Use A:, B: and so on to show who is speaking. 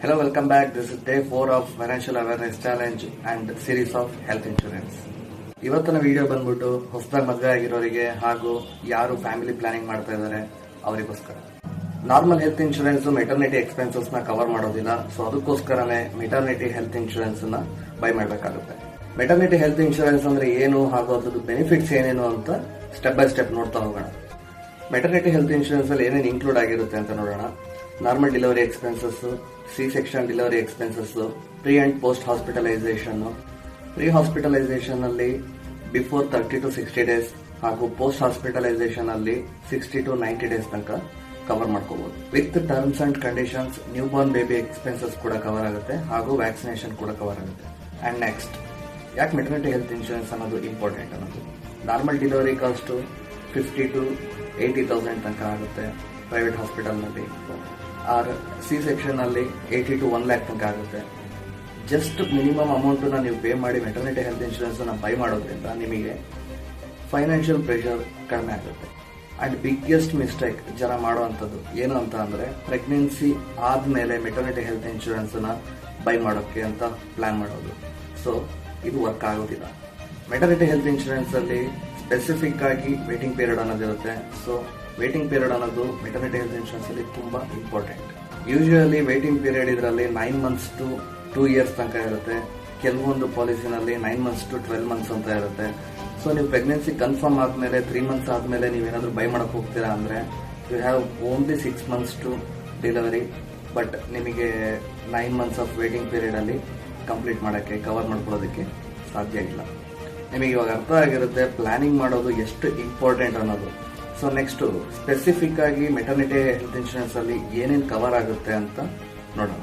A: Hello, welcome back. This is day 4 of Financial Awareness Challenge and series of health insurance. ಇವತ್ತಿನ video ಬಂದ್ಬಿಟ್ಟು ಹೊಸದಾಗಿ ಮದುವೆ ಆಗಿರೋರಿಗೆ ಹಾಗೂ ಯಾರು ಫ್ಯಾಮಿಲಿ ಪ್ಲಾನಿಂಗ್ ಮಾಡ್ತಾ ಇದ್ದಾರೆ ಅವರಿಗೋಸ್ಕರ. Normal health insurance maternity expenses ನ ಕವರ್ ಮಾಡೋದಿಲ್ಲ, ಸೊ ಅದಕ್ಕೋಸ್ಕರನೇ ಮೆಟರ್ನಿಟಿ ಹೆಲ್ತ್ ಇನ್ಶೂರೆನ್ಸ್ ನ ಬೈ ಮಾಡಬೇಕಾಗುತ್ತೆ. ಮೆಟರ್ನಿಟಿ ಹೆಲ್ತ್ ಇನ್ಶೂರೆನ್ಸ್ ಅಂದ್ರೆ ಏನು ಹಾಗೂ ಅದ್ರದ್ದು ಬೆನಿಫಿಟ್ಸ್ ಏನೇನು ಅಂತ ಸ್ಟೆಪ್ ಬೈ ಸ್ಟೆಪ್ ನೋಡ್ತಾ ಹೋಗೋಣ. ಮೆಟರ್ನಿಟಿ ಹೆಲ್ತ್ ಇನ್ಶೂರೆನ್ಸ್ ಅಲ್ಲಿ ಏನೇನು ಇನ್ಕ್ಲೂಡ್ ಆಗಿರುತ್ತೆ ಅಂತ ನೋಡೋಣ. Normal delivery expenses, C section delivery expenses, pre and post hospitalization. Pre hospitalization ಅಲ್ಲಿ ಬಿಫೋರ್ 30 to 60 ಡೇಸ್ ಹಾಗೂ ಪೋಸ್ಟ್ ಹಾಸ್ಪಿಟಲೈಸೇಷನ್ ಅಲ್ಲಿ 60 to 90 ಡೇಸ್ ತನಕ ಕವರ್ ಮಾಡ್ಕೋಬಹುದು. With terms and conditions newborn baby expenses ಕೂಡ ಕವರ್ ಆಗುತ್ತೆ ಹಾಗೂ ವ್ಯಾಕ್ಸಿನೇಷನ್ ಕೂಡ cover ಆಗುತ್ತೆ. ಅಂಡ್ ನೆಕ್ಸ್ಟ್, ಯಾಕೆ ಮೆಟರ್ನಿಟಿ ಹೆಲ್ತ್ ಇನ್ಶೂರೆನ್ಸ್ ಅನ್ನೋದು ಇಂಪಾರ್ಟೆಂಟ್ ಅನ್ನೋದು, ನಾರ್ಮಲ್ ಡೆಲಿವರಿ ಕಾಸ್ಟ್ 50 to 80,000 ತನಕ ಆಗುತ್ತೆ ಪ್ರೈವೇಟ್ ಹಾಸ್ಪಿಟಲ್ನಲ್ಲಿ, ಆರ್ ಸಿ ಸೆಕ್ಷನ್ ಅಲ್ಲಿ 80 to 1 lakh ತನಕ ಆಗುತ್ತೆ. ಜಸ್ಟ್ ಮಿನಿಮಮ್ ಅಮೌಂಟ್ ನೀವು ಪೇ ಮಾಡಿ ಮೆಟರ್ನಿಟಿ ಹೆಲ್ತ್ ಇನ್ಶೂರೆನ್ಸ್ ಬೈ ಮಾಡೋದ್ರಿಂದ ನಿಮಗೆ ಫೈನಾನ್ಷಿಯಲ್ ಪ್ರೆಷರ್ ಕಡಿಮೆ ಆಗುತ್ತೆ. ಅಂಡ್ ಬಿಗ್ಗೆಸ್ಟ್ ಮಿಸ್ಟೇಕ್ ಜನ ಮಾಡುವಂಥದ್ದು ಏನು ಅಂತ ಅಂದ್ರೆ, ಪ್ರೆಗ್ನೆನ್ಸಿ ಆದ್ಮೇಲೆ ಮೆಟರ್ನಿಟಿ ಹೆಲ್ತ್ ಇನ್ಶೂರೆನ್ಸ್ ಬೈ ಮಾಡೋಕೆ ಅಂತ ಪ್ಲಾನ್ ಮಾಡೋದು. ಸೊ ಇದು ವರ್ಕ್ ಆಗೋದಿಲ್ಲ. ಮೆಟರ್ನಿಟಿ ಹೆಲ್ತ್ ಇನ್ಶೂರೆನ್ಸ್ ಅಲ್ಲಿ ಸ್ಪೆಸಿಫಿಕ್ ಆಗಿ ವೇಟಿಂಗ್ ಪೀರಿಯಡ್ ಅನ್ನೋದಿರುತ್ತೆ. ಸೊ ವೇಟಿಂಗ್ ಪೀರಿಯಡ್ ಅನ್ನೋದು ಮೆಟರ್ನಿಟಿ ಹೆಲ್ತ್ ಇನ್ಶೂರೆನ್ಸ್ ಅಲ್ಲಿ ತುಂಬಾ ಇಂಪಾರ್ಟೆಂಟ್. ಯೂಶುವಲಿ ವೇಟಿಂಗ್ ಪೀರಿಯಡ್ ಇದರಲ್ಲಿ 9 months to 2 years ತನಕ ಇರುತ್ತೆ. ಕೆಲವೊಂದು ಪಾಲಿಸಿನಲ್ಲಿ 9 months to 12 months ಅಂತ ಇರುತ್ತೆ. ಸೊ ನೀವು ಪ್ರೆಗ್ನೆನ್ಸಿ ಕನ್ಫರ್ಮ್ ಆದ್ಮೇಲೆ 3 months ಆದ್ಮೇಲೆ ನೀವೇನಾದ್ರೂ ಬೈ ಮಾಡಕ್ ಹೋಗ್ತೀರಾ ಅಂದ್ರೆ you have only 6 months to delivery, but ನಿಮಗೆ 9 months ಆಫ್ ವೇಟಿಂಗ್ ಪೀರಿಯಡ್ ಅಲ್ಲಿ ಕಂಪ್ಲೀಟ್ ಮಾಡಕ್ಕೆ ಕವರ್ ಮಾಡ್ಕೊಳ್ಳೋದಕ್ಕೆ ಸಾಧ್ಯ ಇಲ್ಲ. ನಿಮಗೆ ಇವಾಗ ಅರ್ಥ ಆಗಿರುತ್ತೆ ಪ್ಲಾನಿಂಗ್ ಮಾಡೋದು ಎಷ್ಟು ಇಂಪಾರ್ಟೆಂಟ್ ಅನ್ನೋದು. ಸೊ ನೆಕ್ಸ್ಟ್, ಸ್ಪೆಸಿಫಿಕ್ ಆಗಿ ಮೆಟರ್ನಿಟಿ ಹೆಲ್ತ್ ಇನ್ಶೂರೆನ್ಸ್ ಅಲ್ಲಿ ಏನೇನು ಕವರ್ ಆಗುತ್ತೆ ಅಂತ ನೋಡೋಣ.